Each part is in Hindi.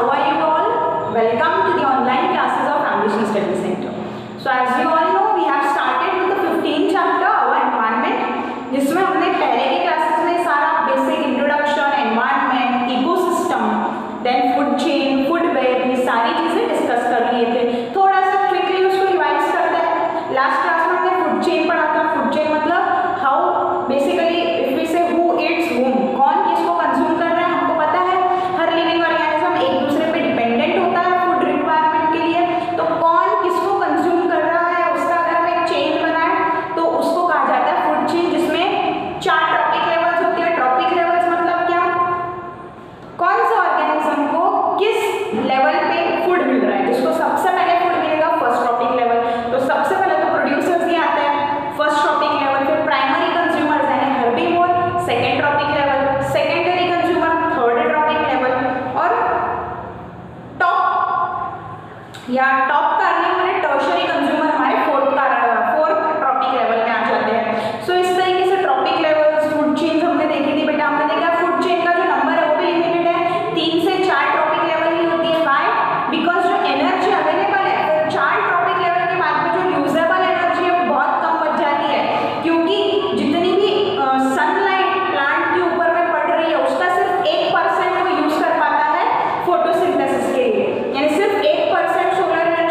how are you all? Welcome to the online classes of Ambition Study Center. So as you all know, we have started with the 15th chapter, our environment, जिसमें हमने पहले की क्लासेस में सारा basic introduction, environment, ecosystem, then food chain, food web, ये सारी चीजें डिस्कस कर लिए थे. थोड़ा सा क्विकली उसको रिवाइज करते हैं. लास्ट क्लास में हमने फूड चेन पढ़ा था. फूड चेन मतलब हाउ बेसिकली इफ वी से हु ईट्स whom, कौन किसको कंज्यूम कर रहा है. हमको पता है हर लिविंग ऑर्गेनिज्म एक दूसरे पे डिपेंडेंट होता है फूड रिक्वायरमेंट के लिए. तो कौन किसको कंज्यूम कर रहा है उसका अगर हम एक चेन बनाए तो उसको कहा जाता है फूड चेन, जिसमें 4 ट्रॉपिक लेवल्स होती है. ट्रॉपिक लेवल्स मतलब क्या, कौन सा ऑर्गेनिज्म को किस लेवल पे फूड मिल रहा है. जिसको सबसे पहले फूड मिलेगा फर्स्ट ट्रॉपिक लेवल. तो सबसे पहले तो प्रोड्यूसर्स ही आते हैं फर्स्ट ट्रॉपिक लेवल. फिर प्राइमरी कंज्यूमर्स यानी herbivore second trophic level, secondary consumer third trophic level, और टॉप या टॉप कार्निवोर वाले टर्शियरी कंज्यूमर हमारे फोर्थ ट्रॉपिक लेवल में आ जाते हैं. सो इस तरीके से ट्रॉपिक लेवल्स फूड चेन हमने देखी थी. बेटा हमने देखा फूड चेन का जो नंबर है वो भी लिमिटेड है. 3 से 4 ट्रॉपिक लेवल ही होती है. व्हाई? बिकॉज जो एनर्जी अवेलेबल है वो 4 ट्रॉपिक लेवल के बाद में जो यूजेबल एनर्जी है वो बहुत कम बच जाती है. क्योंकि जितनी भी सनलाइट प्लांट के ऊपर में पड़ रही है उसका सिर्फ 1% वो यूज कर पाता है फोटोसिंथेसिस के लिए. यानी सिर्फ 1% सोलर एनर्जी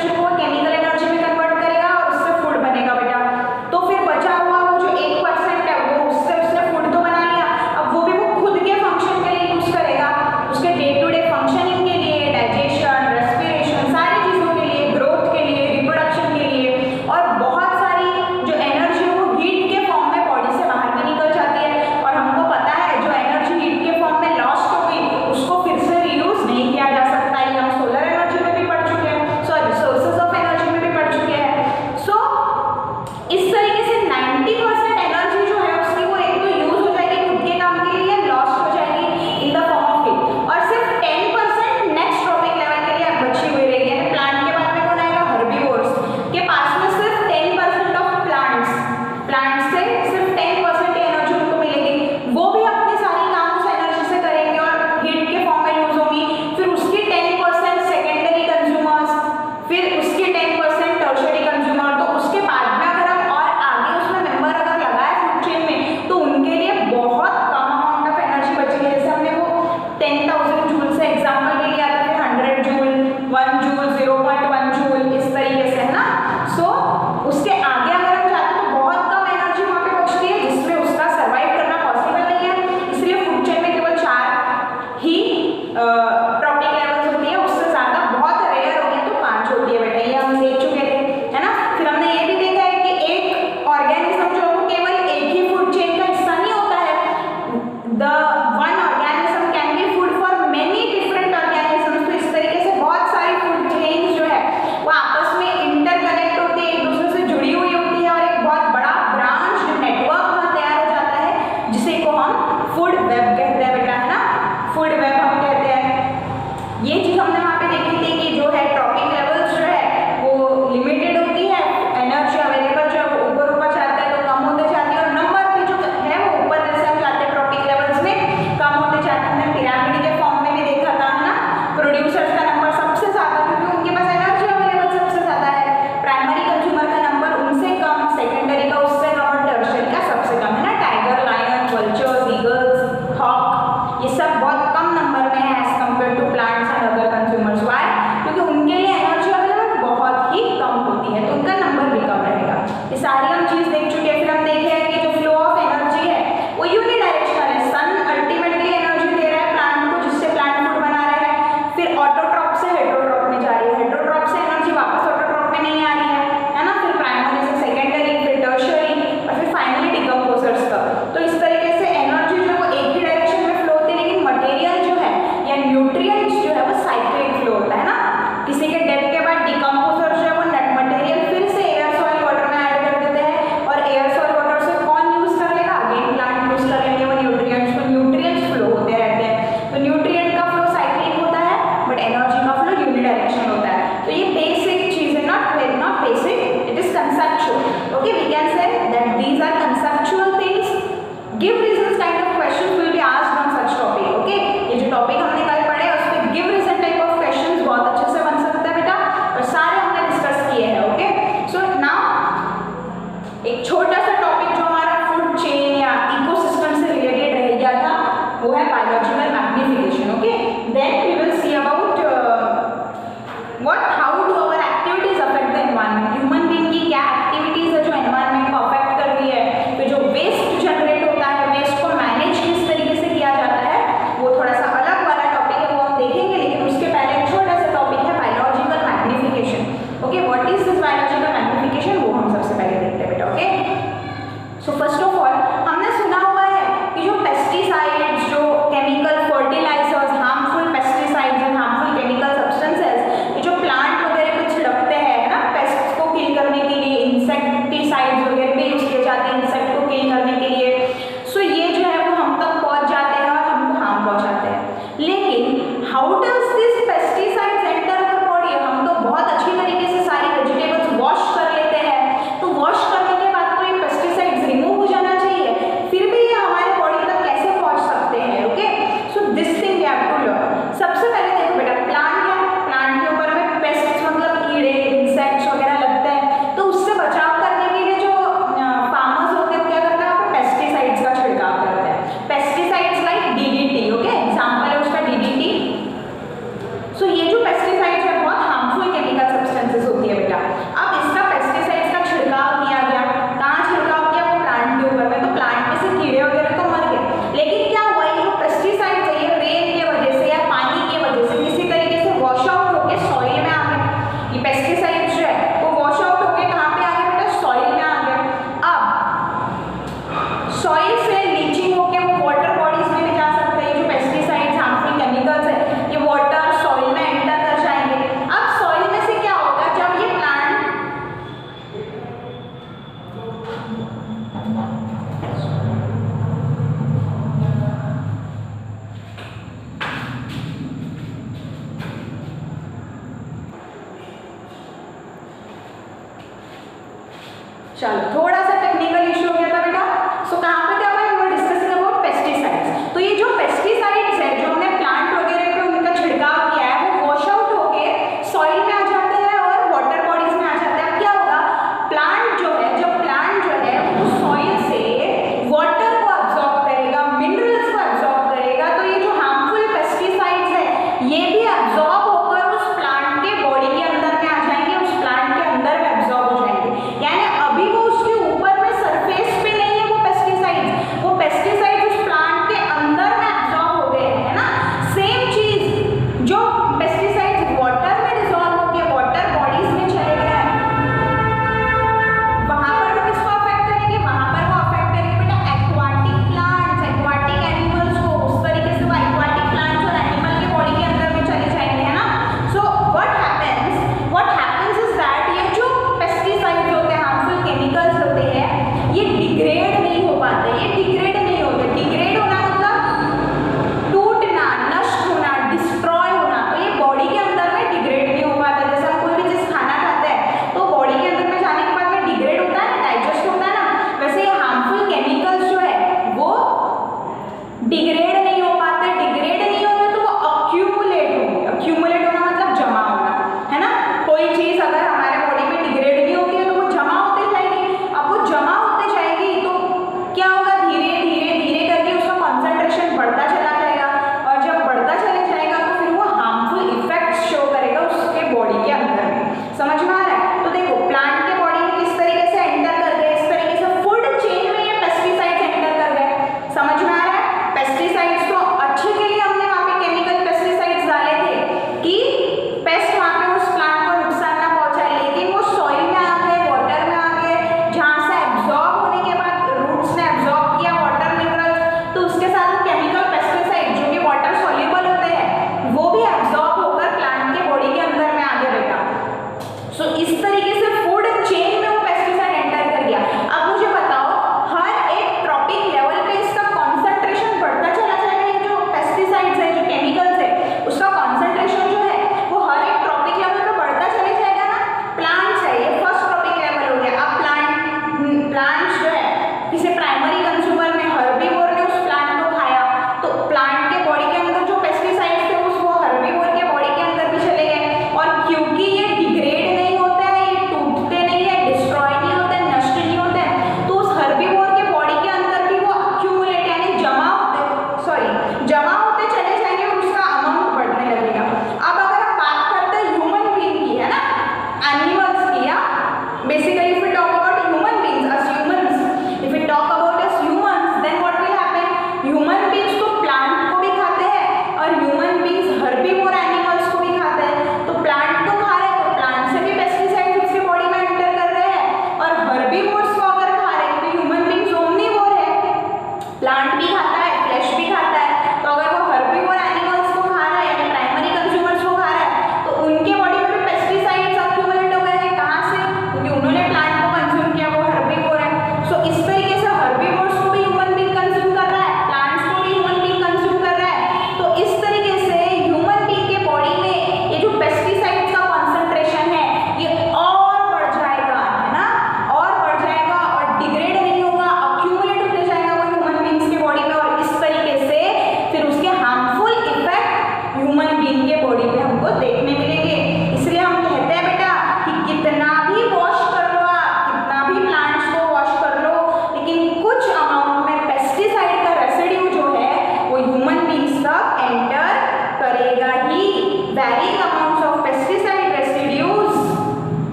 सॉइल से लीचिंग होके वो वाटर बॉडीज में भी जा सकते हैं। जो पेस्टिसाइड्स, हार्मफुल केमिकल्स है, ये वाटर सॉइल में एंटर कर जाएंगे। अब सॉइल में से क्या होगा, जब ये प्लांट चलो थोड़ा सा टेक्निकल इशू हो गया था बेटा। सो कहाँ पे थे अपन,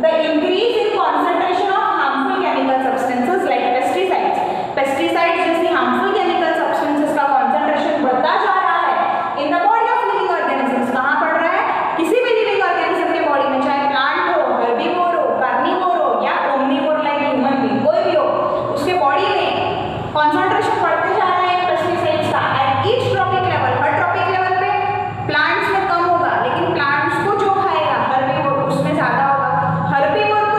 the increase in concentration of harmful chemical substances like pesticides, pesticides जैसी हार्मफुल केमिकल सब्सटेंसेस का कॉन्सेंट्रेशन बढ़ता जा रहा है in the body of living organisms. कहाँ बढ़ रहा है? किसी भी लिविंग ऑर्गेनिज्म के बॉडी में, चाहे प्लांट हो, हर्बीवोर हो, कार्निवोर हो या ओमनीवोर लाइक ह्यूमन बीइंग, कोई भी हो, उसके बॉडी में कॉन्सेंट्रेशन बढ़ते जा रहा है पेस्टिसाइड्स का at each trophic level. Her trophic level पे प्लांट्स में कम होगा, लेकिन प्लांट्स को जो खाएगा हर्बीवोर उसमें ज्यादा होगा। Herbivore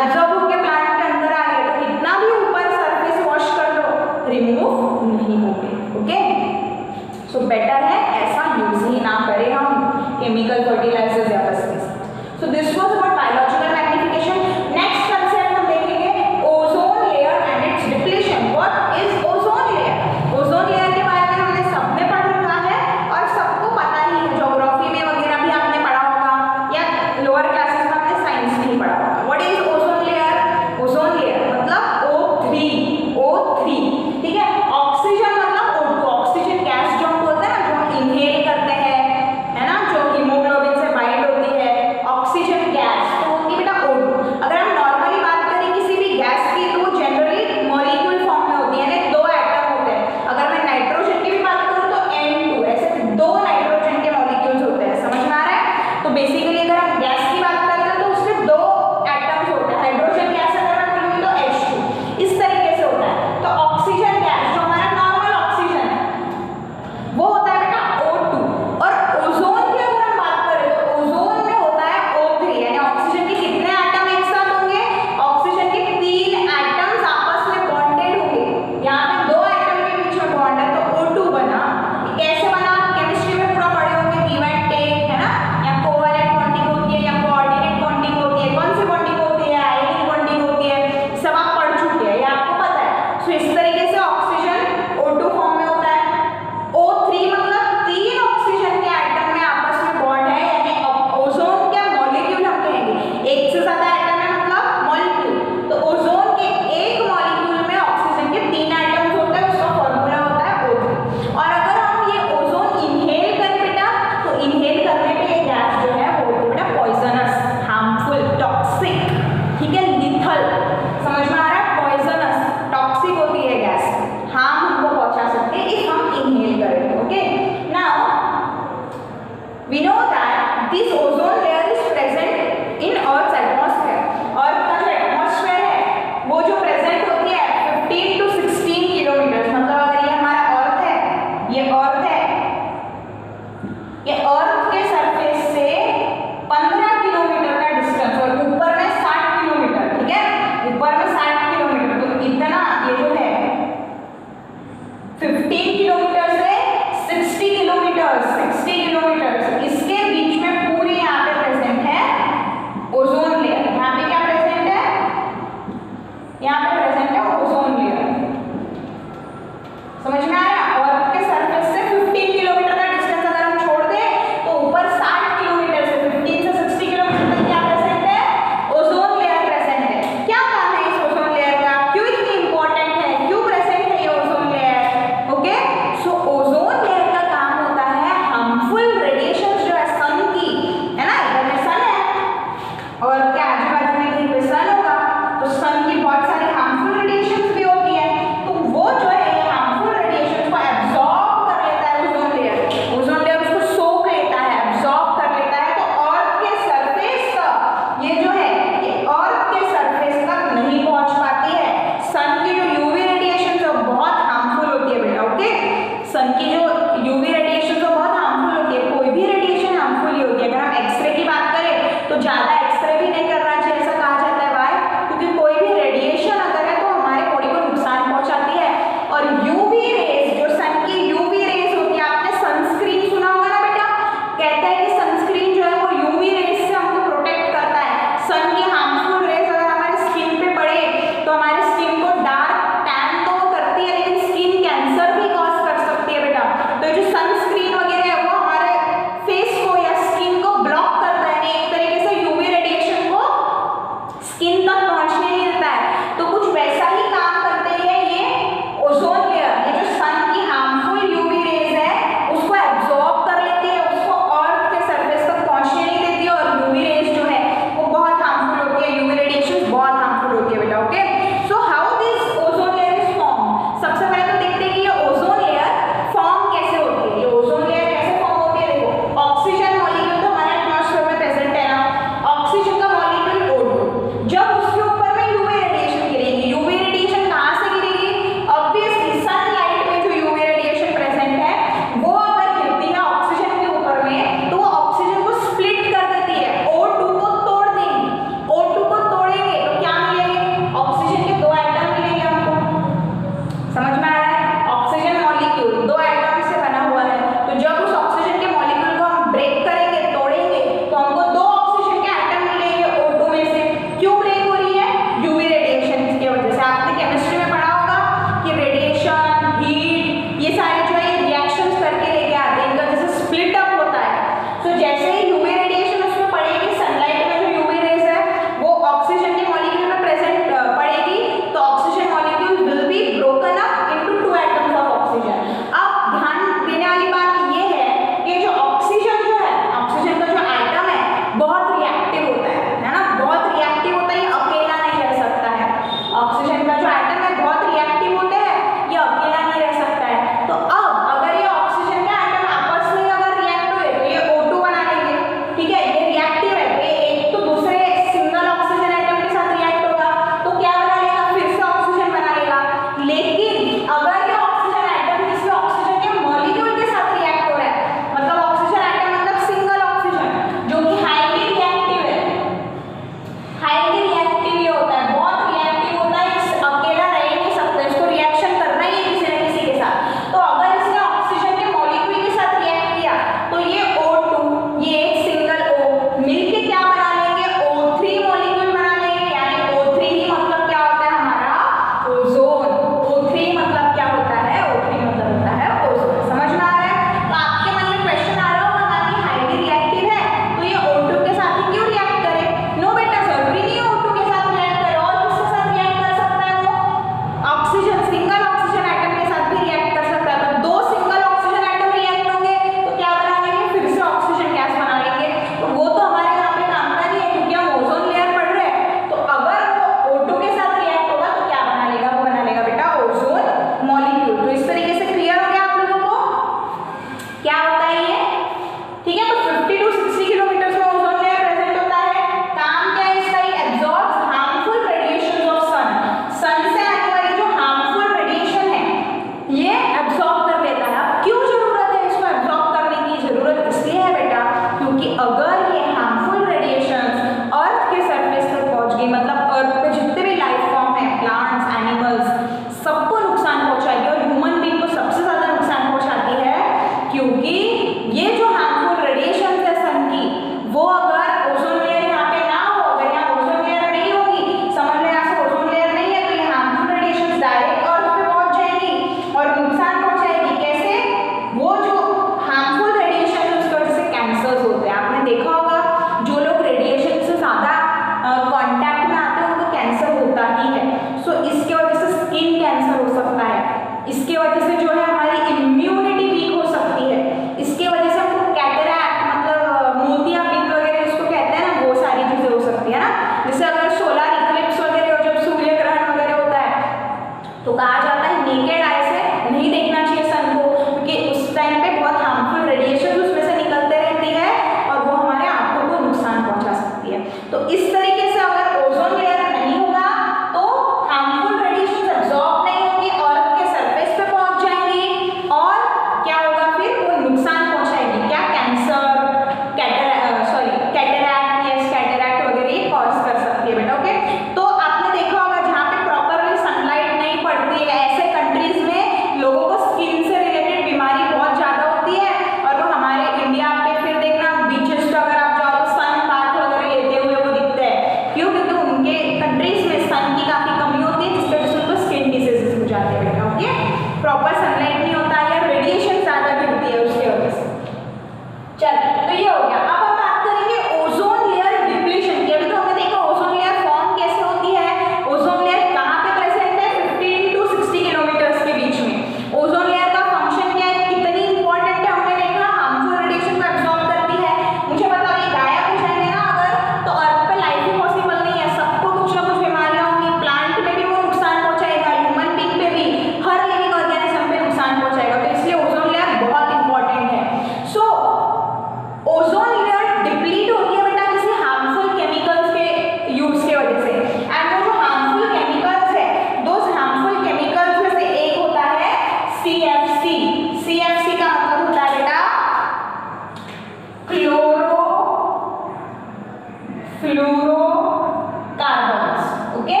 fluorocarbons, okay.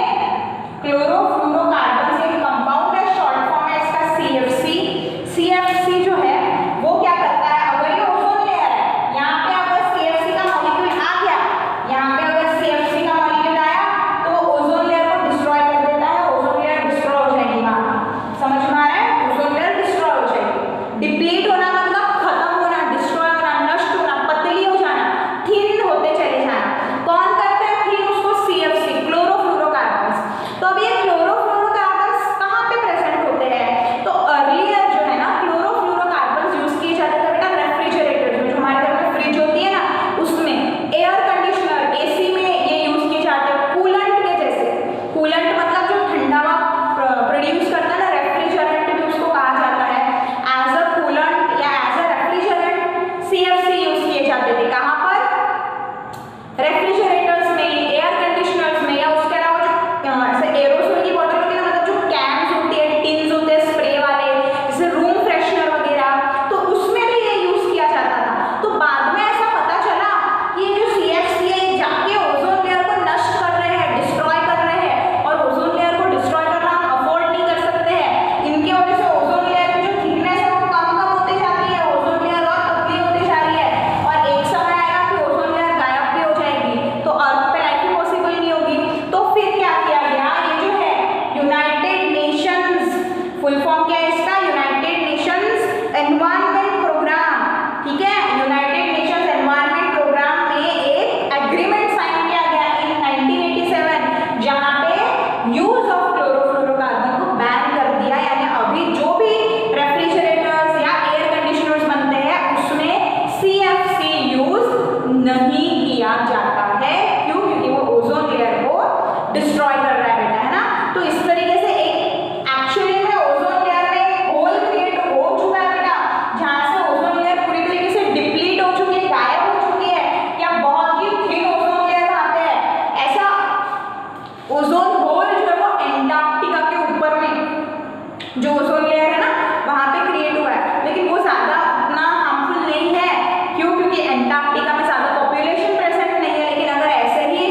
क्लोरोफ्लोरोकार्बन्स एक कंपाउंड है, शॉर्ट फॉर्म है इसका CFC। CFC जो है वो क्या करता है, अगर ये ओजोन लेयर है, यहाँ पे अगर CFC का मॉलिक्यूल आ गया, यहाँ पे अगर CFC का मॉलिक्यूल आया तो वो ओजोन लेयर को डिस्ट्रॉय कर देता है, ओजोन लेयर डिस्ट्रॉय हो जाएगी। वहां समझ में आ रहा है, ओजोन लेयर डिस्ट्रॉय हो जाएगी। डिप्लीट होना मतलब खत्म होना, डिस्ट्रॉय होना, नष्ट होना, पतली हो जाना, थिन होते चले जाना। कौन करता है थिन? उसको CFC, क्लोरोफ्लोरोकार्बन्स। तो अब ये क्लोरोफ्लोरोकार्बन्स कहाँ पे प्रेजेंट होते हैं? तो अर्लियर जो है ना क्लोरोफ्लोरोकार्बन्स यूज किए जाते थे बेटा रेफ्रिजरेटर में, जो हमारे घर में फ्रिज होती है ना उसमें, एयर कंडीशनर AC में ये यूज किए जाते हैं, कूलेंट के जैसे। कूलेंट मतलब जो ठंडा हवा प्रोड्यूस करता है ना, रेफ्रिजरेंट भी उसको कहा जाता है। एज अ कूलेंट या as a refrigerant CFC use किए जाते थे। कहाँ पर? रेफ्रिजरेटर्स में, एयर कंडीशनर्स में, या उसके अलावा जो ऐसे एरोसोल की बॉटल होती है ना, मतलब जो कैन्स होती है, टिन्स होते हैं स्प्रे वाले, जैसे रूम फ्रेशनर वगैरह, तो उसमें भी ये यूज किया जाता था। तो बाद में ऐसा पता चला कि ये जो CFC है ये जाके ओजोन लेयर को नष्ट कर रहे हैं, डिस्ट्रॉय कर रहे हैं, और ओजोन लेयर को डिस्ट्रॉय करना हम अफोर्ड नहीं कर सकते हैं। इनकी वजह से ओजोन लेयर की जो थिकनेस है वो कम कम होती जाती है, ओजोन लेयर और पतली होती जा रही है, और एक समय आएगा कि ओजोन लेयर गायब भी हो जाएगी, तो अर्थ पे लाइफ भी पॉसिबल नहीं होगी। तो फिर क्या किया गया, ये जो है यूनाइटेड नेशंस, फुल फॉर्म क्या है इसका? यूनाइटेड नेशंस एनवायरनमेंट प्रोग्राम, ठीक है। यूनाइटेड नेशंस एनवायरनमेंट प्रोग्राम में एक एग्रीमेंट साइन किया गया इन 1987, जहां पे यूज ऑफ क्लोरोफ्लोरोकार्बन को बैन कर दिया। यानी अभी जो भी रेफ्रिजरेटर्स या एयर कंडीशनर्स बनते हैं उसमें CFC यूज नहीं किया जाता है। क्यों? क्योंकि वो ओजोन लेयर को डिस्ट्रॉय कर रहा है बेटा, है ना। तो इस तरीके से एक एक्चुअली में ओजोन लेयर में होल क्रिएट हो चुका है बेटा, जहां से ओजोन लेयर पूरी तरीके से डिप्लीट हो चुकी है, गायब हो चुकी है, या बहुत ही थिन ओजोन लेयर वहां पे है। ऐसा ओजोन होल जो है वो एंटार्क्टिका के ऊपर में जो ओजोन लेयर है ना वहां पे क्रिएट हुआ है, लेकिन वो ज्यादा उतना हार्मफुल नहीं है। क्यों? क्योंकि एंटार्क्टिका में ज्यादा पॉपुलेशन प्रेजेंट नहीं है। लेकिन अगर ऐसे ही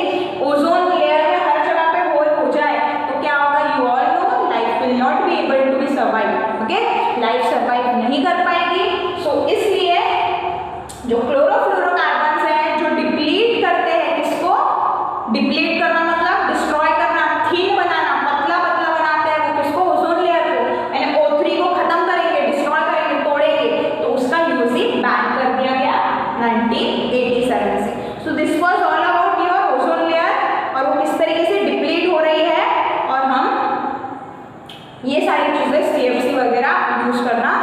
ओजोन लेयर में हर जगह पे होल हो जाए तो क्या होगा? You all know, life will not be able to be survive, okay. Life survive नहीं कर पाएगी। सो इसलिए जो क्लोरोफ्लोरोकार्बन्स हैं जो डिप्लीट करते हैं, किसको डिप्लीट करना मतलब डिस्ट्रॉय करना, थिन बनाना, पतला पतला बनाते हैं, वो किसको? ओजोन लेयर को, यानी O3 को खत्म करेंगे, डिस्ट्रॉय करेंगे, तोड़ेंगे। तो उसका यूज ही बैन कर दिया गया 1987 से। So this was all about your ozone layer, और वो किस तरीके से डिप्लीट हो रही है, और हम ये सारी चीजें CFC वगैरह यूज करना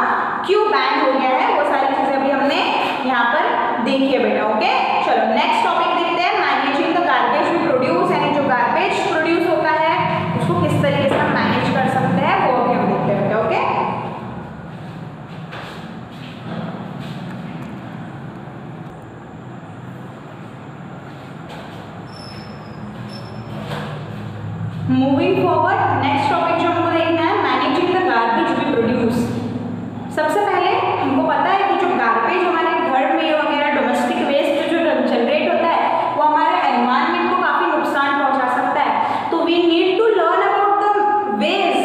क्यों बैन हो गया है, वो सारी चीजें अभी हमने यहाँ पर देखी है बेटा, ओके। चलो नेक्स्ट टॉपिक देखते हैं, managing the garbage we produce. यानी जो गार्बेज प्रोड्यूस होता है उसको किस तरीके से हम मैनेज कर सकते हैं वो अभी हम देखते हैं बेटा, okay. Moving forward, next topic जो हमको देखना है managing the garbage we produce. सबसे पहले हमको पता है कि जो गार्बेज हमारे घर में वगैरह डोमेस्टिक वेस्ट जो जनरेट होता है वो हमारे एनवायरनमेंट को काफी नुकसान पहुंचा सकता है। तो we need to learn about the ways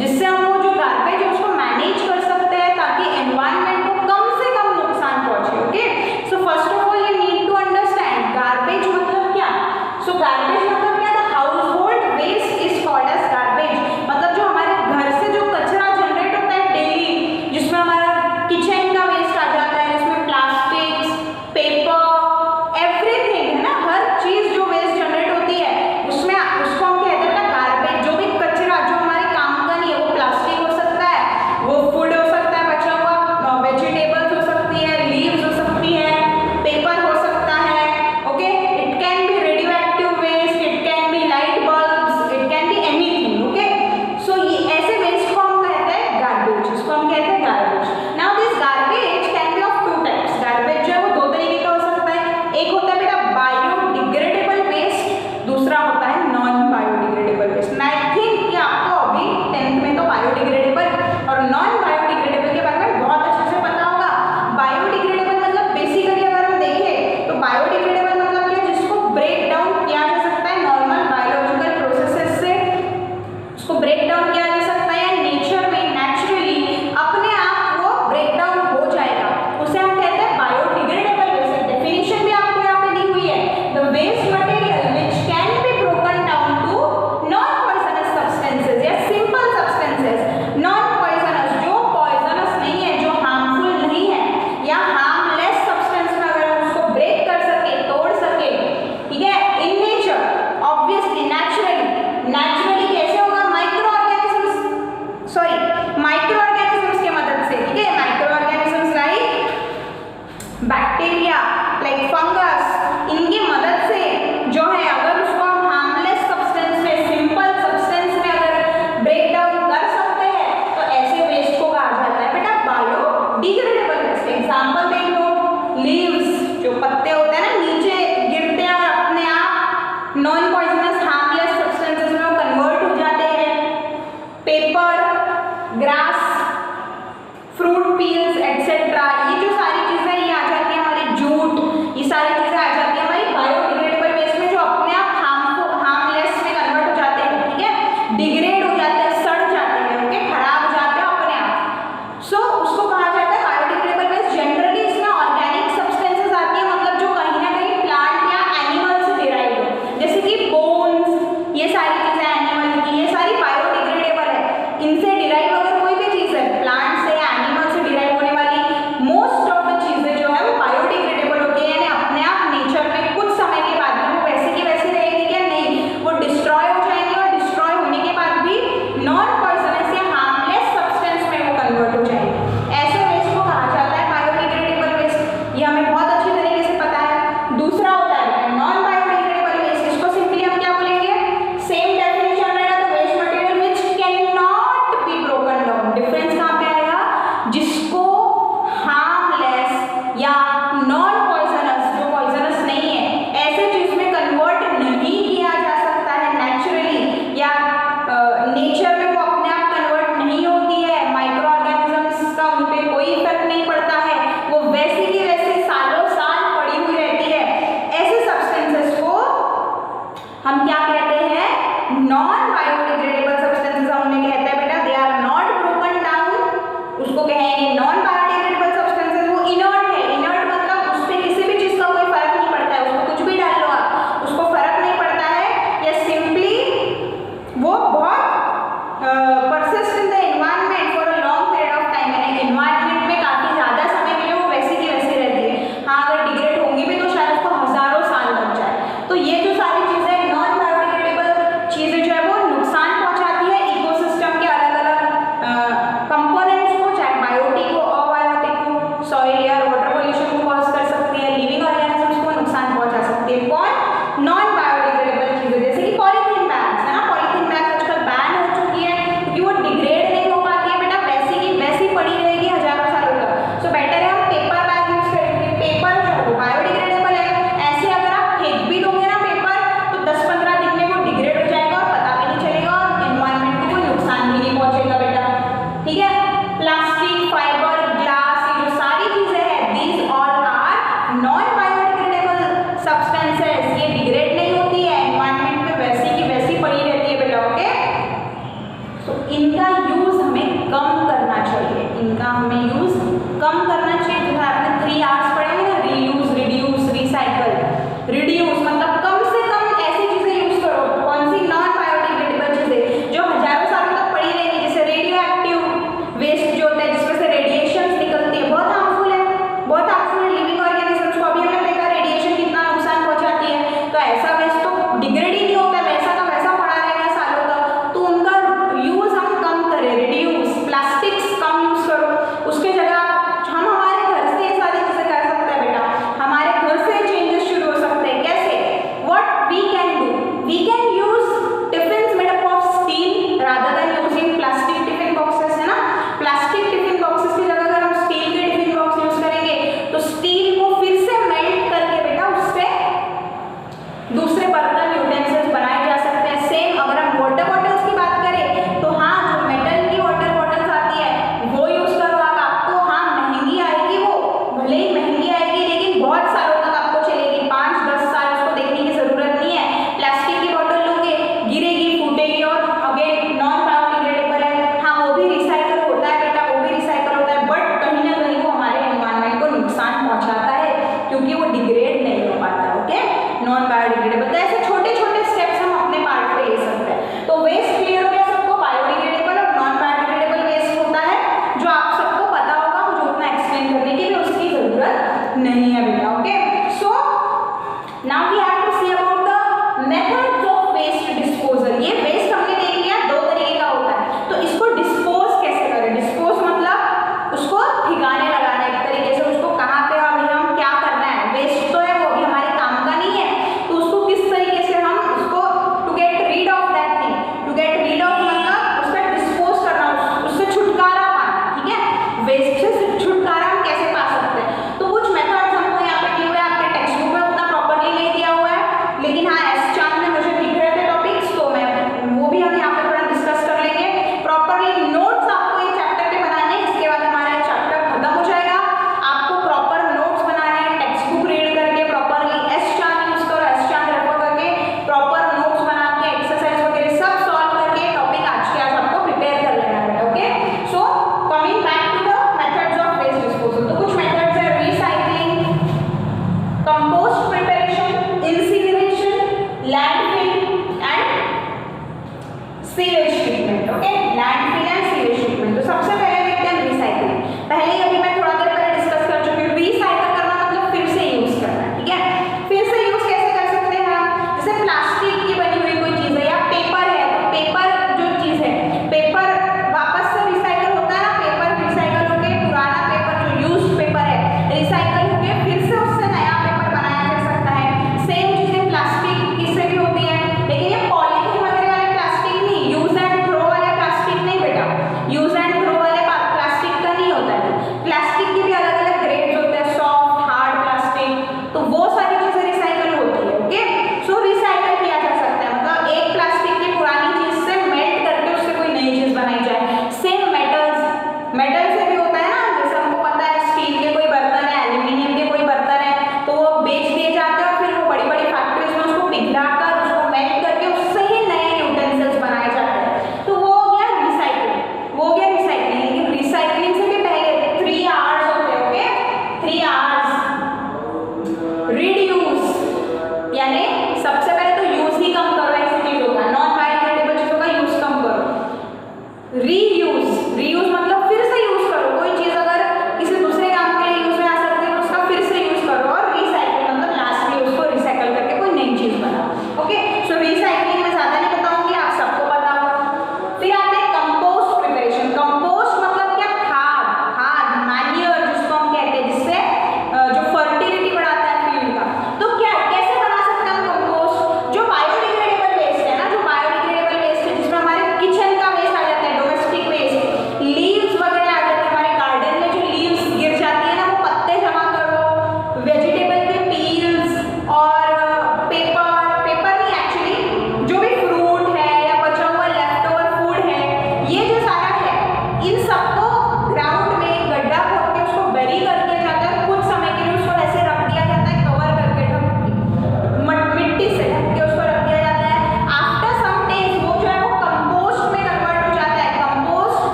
जिससे हम वो जो गार्बेज है उसको मैनेज कर सकते हैं, ताकि एनवायरनमेंट को कम से कम नुकसान पहुंचे, okay. So first of all you need to understand garbage मतलब क्या। सो गार्बेज मतलब क्या? The household waste is called as garbage. मतलब जो हमारे घर से जो कचरा जनरेट होता है डेली, जिसमें हमारा किचन का waste non poisonous harmless substances में वो कन्वर्ट हो जाते हैं। Paper, grass, fruit peels etcetera, ये जो सारी चीजें ये आ जाती है हमारी जूट, ये सारी चीजें आ जाती है हमारी बायोडिग्रेडेबल वेस्ट में, जो अपने आप हार्मलेस में कन्वर्ट हो जाते हैं, ठीक है, डिग्रेड हो जाते हैं, सड़ जाते हैं, ओके, खराब हो जाते हैं अपने आप। सो उसको कहा जाता है बायोडिग्रेडेबल वेस्ट। जनरली इसमें ऑर्गेनिक सब्सटेंसेस आती है, मतलब जो कहीं ना कहीं प्लांट या एनिमल से डिराइव हो, जैसे कि बोन्स, ये सारी चीजें एनिमल की, ये सारी बायोडिग्रेडेबल है। इनसे डिराइव अगर कोई भी चीज है प्लांट से या एनिमल से डिराइव होने वाली मोस्ट ऑफ द चीजें जो है वो बायोडिग्रेडेबल होती है, यानी अपने आप नेचर में कुछ समय के बाद में वो वैसे की वैसी रहेगी क्या, नहीं, वो डिस्ट्रॉय हो जाएंगी और डिस्ट्रॉय होने के बाद भी नॉन पॉइजनस या हार्मलेस सब्सटेंस में वो कन्वर्ट हो जाएगी। ऐसे वेस्ट को कहा जाता है बायोडिग्रेडेबल वेस्ट, ये हमें बहुत अच्छी तरीके से पता है। दूसरा होता है नॉन बायोडिग्रेडेबल वेस्ट, इसको सिंपली हम क्या बोलेंगे, सेम डेफिनेशन रहेगा, the waste material which can not be broken down. Difference कहाँ पे आएगा, जिसको हार्मलेस या नॉन पॉइजनस, जो पॉइजनस नहीं है, ऐसे चीज में कन्वर्ट नहीं किया जा सकता है नेचुरली, या नेचर में वो अपने आप कन्वर्ट नहीं होती है, माइक्रो ऑर्गेनिजम्स का उन पे कोई इफेक्ट नहीं पड़ता है, वो वैसे की वैसे सालों साल पड़ी हुई रहती है, ऐसे सब्सटेंसेस को हम क्या कहते हैं, नॉन बायोडिग्रेडेबल सब्सटेंसेस हम उन्हें कहते हैं बेटा, they are not broken down, उसको कहेंगे नॉन बायोडिग्रेडेबल सब्सटेंसेस। वो इनर्ट है, इनर्ट मतलब उस पर किसी भी चीज का कोई फर्क नहीं पड़ता है, उसको कुछ भी डाल लो आप, उसको फर्क नहीं पड़ता है, या सिंपली वो बहुत persist in the environment for a long period of time, यानी एनवायरनमेंट में काफी ज्यादा समय के लिए वो वैसी की वैसी रहती है। हाँ, अगर डिग्रेड होंगी भी तो शायद उसको हजारों साल लग जाए। तो ये जो सारी चीजें नॉन बायोडिग्रेडेबल चीजें जो है वो नुकसान पहुंचाती है इकोसिस्टम के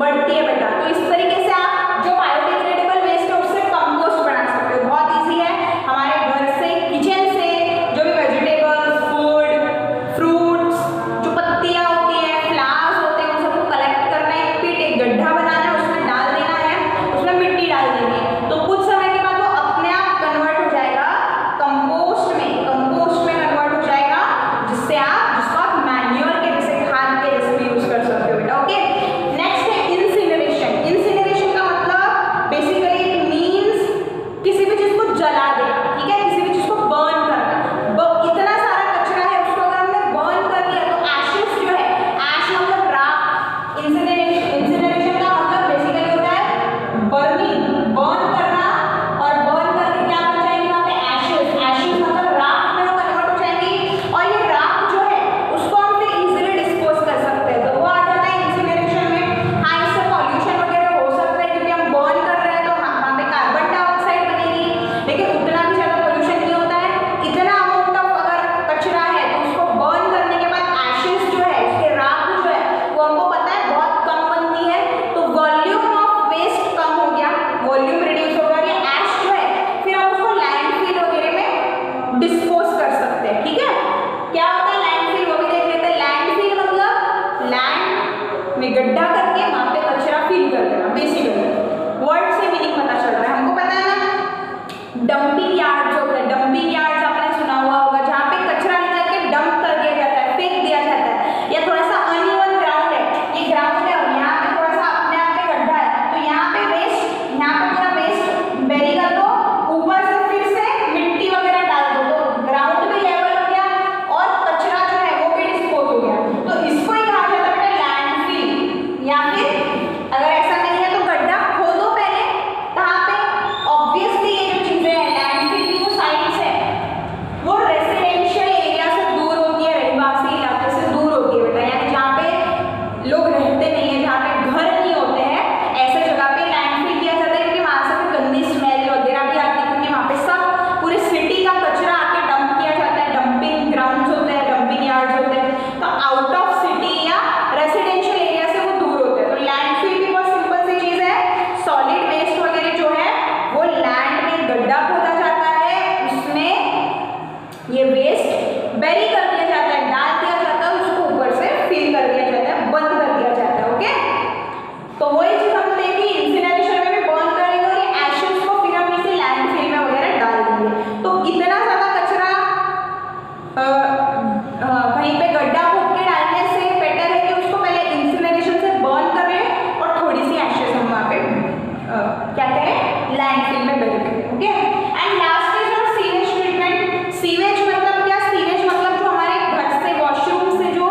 बढ़ती है बेटा। तो इस तरीके से आप जो बायोडिग्रेडेबल वेस्ट है उससे कंपोस्ट बना सकते हो। बहुत ईजी है, हमारे घर से, किचन से जो भी वेजिटेबल्स, फूड, फ्रूट्स, जो पत्तियां होती हैं, फ्लावर्स होते हैं, उन सबको कलेक्ट करना है, पिट एक गड्ढा बनाना है, उसमें डाल देना है, उसमें मिट्टी डाल देनी है। तो कुछ समय के बाद वो अपने आप कन्वर्ट हो जाएगा कंपोस्ट में कन्वर्ट हो जाएगा, जिससे जिसको आप मैन्योर के जैसे, खाद के जैसे भी यूज कर सकते हो बेटा। ओके, नेक्स्ट है इंसिनरेशन। इंसिनरेशन का मतलब बेसिकली इट मींस किसी भी चीज को जला देना, ठीक है, किसी भी चीज को बर्न करना। इतना सारा कचरा है, उसको अगर हमने बर्न कर दिया तो एशेस जो है, एश मतलब राख। इंसिनरेशन का मतलब बेसिकली होता है बर्निंग, बर्न करना, और बर्न करके क्या बन जाएंगे वहाँ पे एशेस। एशेस मतलब राख में वो कन्वर्ट हो जाएंगी, और ये राख जो है उसको हम फिर इजीली डिस्पोज कर सकते हैं, तो वो आ जाता है इंसिनरेशन में। हाँ, इससे पॉल्यूशन वगैरह हो सकता है क्योंकि हम बर्न कर रहे हैं, तो वहाँ पे कार्बन डाइऑक्साइड बनेगी, लेकिन उतना भी ज़्यादा पॉल्यूशन नहीं होता है। इतना अमाउंट ऑफ अगर कचरा है तो उसको बर्न करने के बाद एशेस जो है, उसके राख जो है, वो हमको पता है बहुत कम बनती है, तो वॉल्यूम ऑफ वेस्ट कम हो गया, वॉल्यूम रिड्यूस हो गया, और ये ऐश जो है फिर हम उसको लैंडफिल वगैरह में डिस्पोज कर सकते हैं। ठीक है, क्या होता है लैंडफिल, वो भी देख लेते हैं। लैंडफिल मतलब लैंड में गड्ढा करके वहां पे कचरा फिल कर देना, बेसिकली वर्ड से मीनिंग पता चल रहा है हमको। पता है ना, डंपिंग यार्ड्स होते हैं, डंपिंग यार्ड्स आपने सुना हुआ होगा, जहाँ पे कचरा निकाल के डंप कर दिया जाता है, फेंक दिया जाता है। या थोड़ा सा अनइवन ग्राउंड है, ये ग्राउंड है और यहाँ पे थोड़ा सा अपने आप पे गड्ढा है, तो यहाँ पे वेस्ट, यहाँ पे पूरा वेस्ट बेरी कर दो, ऊपर से फिर से मिट्टी वगैरह डाल दो, तो ग्राउंड भी लेवल हो गया और कचरा जो है वो भी डिस्पोज हो गया। तो इसको ही कहा जाता है लैंडफिल। या फिर अगर ऐसा नहीं है तो गड्ढा खोदो पहले, कहाँ पे, ऑब्वियसली ये जो चीजें हैं लैंडफिल की जो साइट्स है वो रेसिडेंशियल एरिया से दूर होती है, रहवासी इलाके से दूर होती है बेटा, यानी जहाँ पे लोग रहते नहीं है, जहाँ पे घर नहीं होते हैं, ऐसे जगह पे लैंडफिल किया जाता है, क्योंकि वहाँ से फिर गंदी स्मेल वगैरह भी आती है, क्योंकि वहाँ पे सब पूरे सिटी का कचरा आके डंप किया जाता है। डंपिंग ग्राउंड्स होते हैं, डंपिंग यार्ड्स होते हैं, तो आउट ऑफ सिटी या रेसिडेंशियल एरिया से वो दूर होते हैं। तो लैंडफिल भी बहुत सिंपल सी चीज है, सॉलिड वेस्ट वगैरह जो है वो लैंड में गड्ढा खोदा जाता है, उसमें ये वेस्ट बेरी कर दिया जाता है, डाल दिया जाता है, उसको ऊपर से फिल कर दिया जाता है, बंद कर दिया जाता है। ओके, तो वही चीज हम देखी, इंसिनरेशन में भी बर्न करेंगे और ये एशेस को फिर हम इसे लैंडफिल में वगैरह डाल देंगे। तो इतना ज्यादा कचरा कहीं पे गड्ढा खोद के डालने से बेटर है कि उसको पहले इंसिनरेशन से बर्न करें और थोड़ी सी एशेस हम वहाँ पे क्या करें, लैंडफिल में बेर करें। Okay, and last is your sewage treatment. Sewage मतलब क्या, सीवेज मतलब जो हमारे घर से, वॉशरूम से जो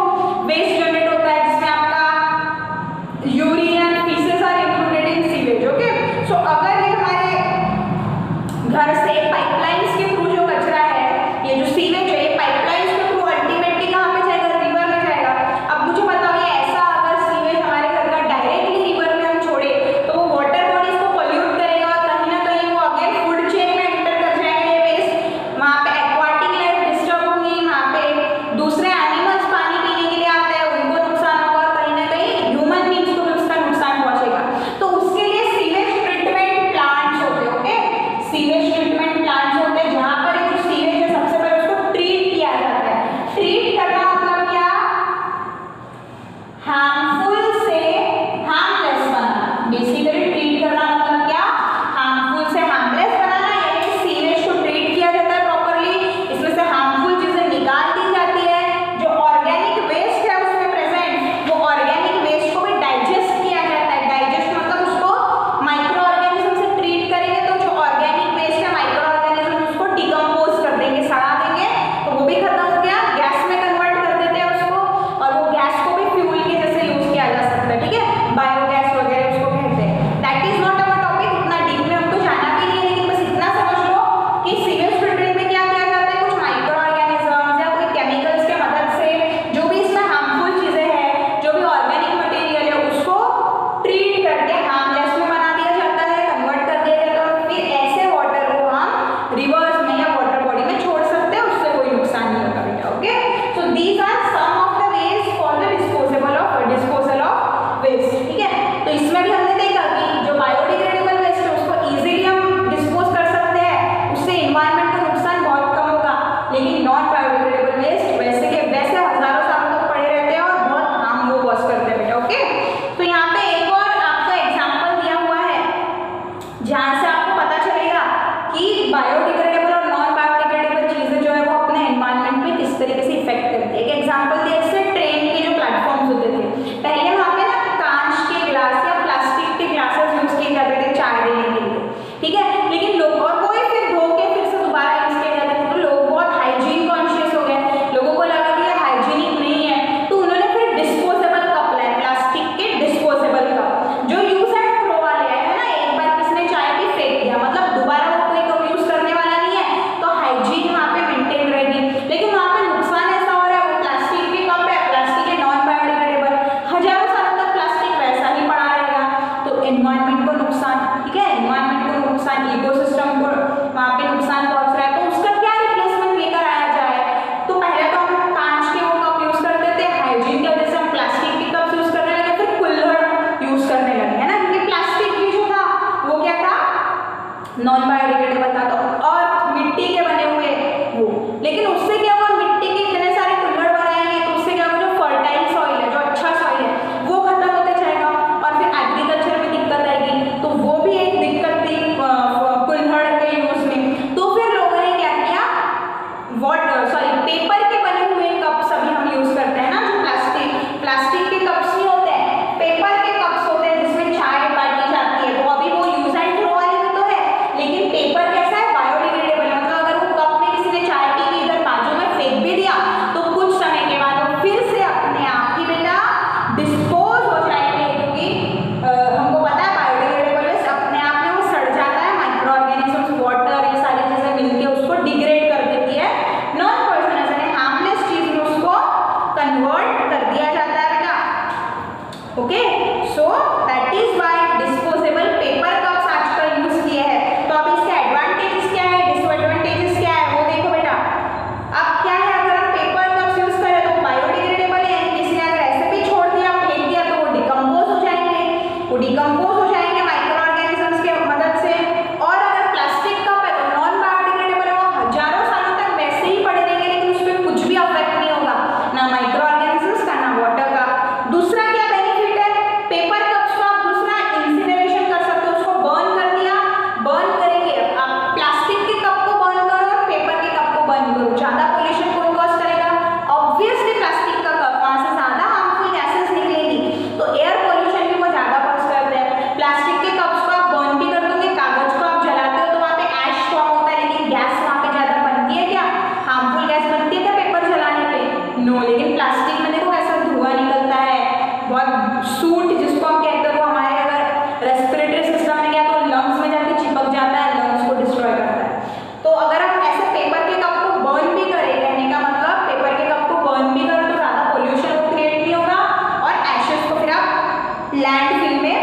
वेस्ट जनरेट होता है, जिसमें आपका urine and faeces are included in sewage. Okay, so अगर ये हमारे घर से पाइपलाइंस के थ्रू जो कचरा है, ये जो सीवेज है, ये पाइपलाइंस के थ्रू अल्टीमेटली कहाँ पे जाएगा, रिवर में जाएगा। अब मुझे बताओ, ये ऐसा अगर सीवेज हमारे घर का डायरेक्टली रिवर में हम छोड़े तो वो वाटर बॉडीज को पोल्यूट करेगा, और कहीं ना कहीं वो अगेन फूड चेन में एंटर कर जाएंगे ये वेस्ट। वहाँ पे एक्वाटिक लाइफ डिस्टर्ब होंगी, वहाँ पे दूसरे एनिमल्स पानी पीने के लिए आते हैं, उनको नुकसान होगा, और कहीं ना कहीं ह्यूमन बींग्स को भी उसका नुकसान पहुंचेगा। तो उसके लिए सीवेज ट्रीटमेंट प्लांट्स होते हैं। ओके, सीवेज ट्रीटमेंट प्लांट्स होते हैं, जहाँ पर जो सीवेज है सबसे पहले उसको ट्रीट किया जाता है। ट्रीट करना मतलब क्या, हार्मफुल से हार्मलेस बनाना। बेसिकली ट्रीट करना मतलब क्या, हार्मफुल से हार्मलेस बनाना, यानी सीवेज को ट्रीट किया जाता है प्रॉपर्ली, इसमें से हार्मफुल चीजें निकाल दी जाती है, जो ऑर्गेनिक वेस्ट है उसमें प्रेजेंट, वो ऑर्गेनिक वेस्ट को भी डाइजेस्ट किया जाता है। डाइजेस्ट मतलब उसको माइक्रो ऑर्गेनिज्म से ट्रीट करेंगे, तो जो ऑर्गेनिक वेस्ट है, माइक्रो ऑर्गेनिज्म उसको डिकम्पोज कर देंगे, सड़ा देंगे, तो वो भी खत्म हो गया, गैस में कन्वर्ट कर देते हैं उसको, और वो गैस को भी फ्यूल के जैसे यूज किया जा सकता है। ठीक है, बायोगैस वगैरह उसको कहते हैं। ठीक है। लेकिन लोग और कोई फिर धो के फिर से दोबारा यूज किए जाते थे, तो लोग बहुत हाइजीन कॉन्शियस हो गए, लोगों को लगा कि ये हाइजीनिक नहीं है, तो उन्होंने फिर डिस्पोजेबल कप लाए, प्लास्टिक के डिस्पोजेबल कप जो यूज एंड थ्रो वाले हैं ना, एक बार किसने चाय पी फेंक दिया, मतलब दोबारा वो कोई कप यूज करने वाला नहीं है, तो हाइजीन वहाँ पे मेंटेन रहेगी। लेकिन वहाँ पे नुकसान ऐसा हो रहा है, वो प्लास्टिक के कप है, प्लास्टिक है नॉन बायोडिग्रेडेबल, हजारों सालों तक प्लास्टिक वैसा ही पड़ा रहेगा, तो एनवायरमेंट को नुकसान, ठीक है, एनवायरमेंट को नुकसान, इकोसिस्टम को वहाँ पे नुकसान पहुंच रहा है, तो उसका क्या रिप्लेसमेंट लेकर आया जाए। तो पहले तो हम कांच के वो कप यूज करते थे, हाइजीन की वजह से हम प्लास्टिक के कप यूज करने लगे, फिर कुल्हड़ यूज करने लगे, है ना, क्योंकि प्लास्टिक भी जो था वो क्या था, नॉन बायोडिग्रेडेबल था, तो और मिट्टी के बने हुए वो, लेकिन उससे क्या हुआ, मिट्टी के इतने सारे कुल्हड़ बनाएंगे तो उससे क्या होगा, जो फर्टाइल सॉइल है, जो अच्छा सॉइल है, वो खत्म होते जाएगा और फिर एग्रीकल्चर में दिक्कत आएगी, तो वो भी एक दिक्कत थी कुल्हड़ के यूज में। तो फिर लोगों ने क्या किया, पेपर के बने हुए कप्स अभी हम यूज करते हैं ना, जो प्लास्टिक के कप्स नहीं होते हैं, पेपर के कप्स होते हैं जिसमें चाय बाटी जाती है, तो अभी वो यूज एंड थ्रो वाले में तो है, लेकिन पेपर कैसा है, बायोडिग्रेडेबल, मतलब अगर वो कप में किसी ने चाय पी के इधर बाजू में फेंक भी दिया तो कुछ समय के बाद वो फिर से अपने आप ही बेटा डिस्पोज हो जाएंगे, क्योंकि हमको पता है बायोडिग्रेडेबल अपने आप में वो सड़ जाता है, माइक्रो ऑर्गेनिजम्स, वाटर, ये सारी चीजें मिलके उसको डिग्रेड कर देती है, नॉन पॉइजनस यानी हार्मलेस चीज में उसको कन्वर्ट कर दिया जाता है बेटा। Okay, so that is why disposable paper cups आजकल यूज किए हैं। तो अब इसके एडवांटेजेस क्या है, डिसएडवांटेजेस क्या है, वो देखो बेटा। अब क्या है, अगर हम पेपर कप्स यूज करें तो बायोडिग्रेडेबल है, किसी ने अगर ऐसे भी छोड़ दिया, फेंक दिया, तो वो डिकम्पोज हो जाएंगे, माइक्रो ऑर्गेनिजम्स के मदद से। और अगर प्लास्टिक कप है तो नॉन बायोडिग्रेडेबल है, वो हजारों सालों तक वैसे ही पड़े रहेंगे, लेकिन उस पर कुछ भी अफेक्ट नहीं होगा, ना माइक्रो ऑर्गेनिजम्स का, ना वाटर का। दूसरा क्या बेनिफिट है, पेपर कप्स को आप दूसरा इंसिनरेशन कर सकते हो, उसको बर्न कर दिया, बर्न करेंगे, आप प्लास्टिक के कप को बर्न करो और पेपर के कप को बर्न करो, ज्यादा पोल्यूशन कौन कॉज करेगा, ऑब्वियसली प्लास्टिक का कप, वहां से ज्यादा हार्मफुल गैसेस निकलेंगी, तो एयर पोल्यूशन भी वो ज्यादा कॉज करते हैं। प्लास्टिक के कप्स को आप बर्न भी कर दोगे, कागज को आप जलाते हो तो वहाँ पे ऐश फॉर्म होता है, लेकिन गैस वहाँ पे ज्यादा बनती है, क्या हार्मफुल गैस बनती है क्या पेपर जलाने पे, नो, लेकिन प्लास्टिक में देखो कैसा धुआं निकलता है, बहुत सूट जिसको हम कहते हैं, वो हमारे अगर रेस्पिरेटरी सिस्टम में गया तो लंग्स में जाके चिपक जाता है, लंग्स को डिस्ट्रॉय करता है। तो अगर हम ऐसे पेपर के कप को बर्न भी करें, कहने का मतलब पेपर के कप को बर्न भी करें तो ज्यादा पोल्यूशन क्रिएट नहीं होगा, और एशेस को फिर आप लैंडफिल में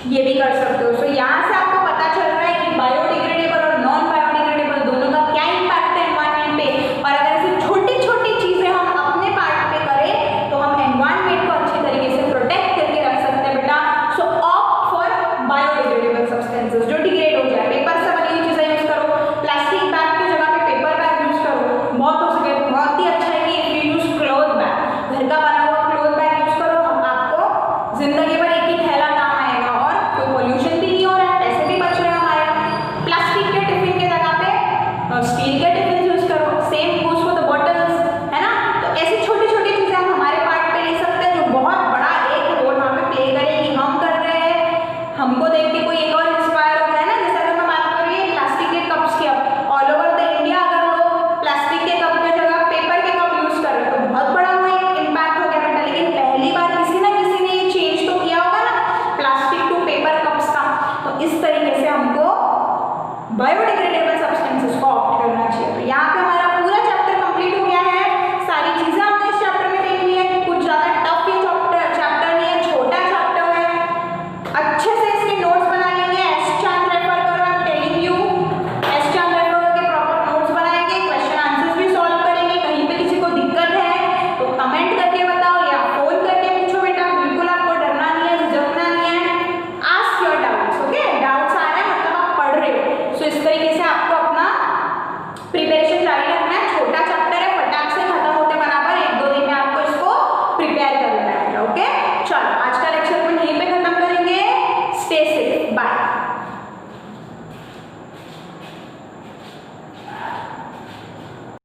ये भी कर सकते हो। सो यहाँ से आपको पता चल रहा है कि बायोडिग्रेडेबल और नॉन बायोडिग्रेडेबल दोनों का क्या इम्पैक्ट है एनवायरनमेंट पे, और अगर ऐसी छोटी छोटी चीजें हम अपने पार्ट पे करें तो हम एनवायरनमेंट को अच्छी तरीके से प्रोटेक्ट करके रख सकते हैं बेटा। सो ऑप्ट फॉर बायोडिग्रेडेबल सब्सटेंसेस जो डिग्रेड हो जाए, पेपर से बनी हुई चीजें यूज करो, प्लास्टिक बैग की जगह पे पेपर बैग यूज करो, बहुत हो सके बहुत ही अच्छा है कि if you use cloth bag, घर का बना हुआ क्लॉथ बैग यूज करो, आपको जिंदगी भर एक ही थैला काम आएगा और कोई पोल्यूशन भी नहीं हो रहा है, पैसे भी बच रहे हैं हमारे। प्लास्टिक के टिफिन के जगह पे स्टील के टिफिन यूज करो, same goes for the bottles, है ना। तो ऐसी छोटी छोटी चीजें हम हमारे पार्ट पे ले सकते हैं, जो बहुत बड़ा एक रोल वहाँ पे प्ले करेगी, हम कर रहे हैं, हमको देख के कोई एक और इंस्पायर हो गया है ना। जैसे अगर मैं बात कर रही हूँ प्लास्टिक के कप्स की, अब ऑल ओवर द इंडिया अगर लोग प्लास्टिक के कप की जगह पेपर के कप यूज कर रहे हैं तो बहुत बड़ा वो एक इम्पैक्ट हो गया बेटा। लेकिन पहली बार किसी ना किसी ने ये चेंज तो किया होगा ना, प्लास्टिक टू पेपर कप्स का। तो इस तरीके से हमको बायोडिग्रेडेबल सब्सटेंसेस को ऑप्ट करना चाहिए। तो यहाँ पे हमारा पूरा चैप्टर कंप्लीट हो गया है, सारी चीजें हमने इस चैप्टर में देख ली है, कुछ ज्यादा टफ ये चैप्टर नहीं है, छोटा चैप्टर है, अच्छे से इसके नोट्स बना लेंगे, एस चांद रेफर करो, I am telling you, S चांद रेफर करके प्रॉपर नोट्स बनाएंगे, क्वेश्चन आंसर्स भी सॉल्व करेंगे। कहीं पे किसी को दिक्कत है तो कमेंट करके बताओ या फोन करके पूछो बेटा, बिल्कुल आपको डरना नहीं है, झिझकना नहीं है, ask your doubts, okay. Doubts आ रहे हैं मतलब आप पढ़ रहे हो, सो इस तरीके से आपको अपना प्रिपरेशन जारी रखना है। छोटा चैप्टर है, फटाक से खत्म होते बराबर 1-2 दिन में आपको इसको प्रिपेयर कर लेना है, ओके। चलो आज का लेक्चर अपन यहीं पे खत्म करेंगे, स्टे सेफ, बाय।